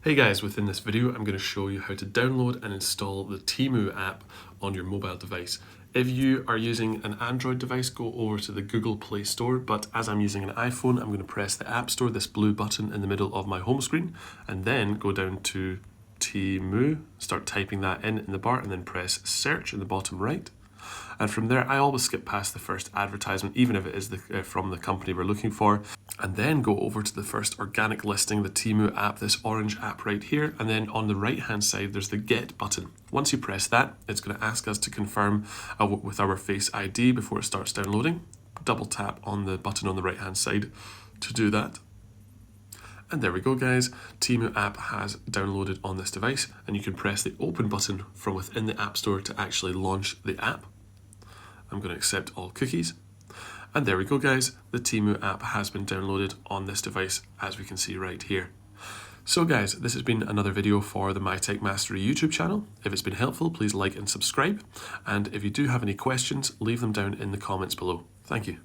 Hey guys, within this video I'm going to show you how to download and install the Temu app on your mobile device. If you are using an Android device, go over to the Google Play Store, but as I'm using an iPhone, I'm going to press the App Store, this blue button in the middle of my home screen, and then go down to Temu, start typing that in the bar, and then press search in the bottom right. And from there, I always skip past the first advertisement, even if it is from the company we're looking for, and then go over to the first organic listing, the Temu app, this orange app right here. And then on the right-hand side, there's the Get button. Once you press that, it's going to ask us to confirm with our Face ID before it starts downloading. Double tap on the button on the right-hand side to do that. And there we go, guys. Temu app has downloaded on this device, and you can press the open button from within the App Store to actually launch the app. I'm going to accept all cookies. And there we go, guys. The Temu app has been downloaded on this device, as we can see right here. So guys, this has been another video for the My Tech Mastery YouTube channel. If it's been helpful, please like and subscribe. And if you do have any questions, leave them down in the comments below. Thank you.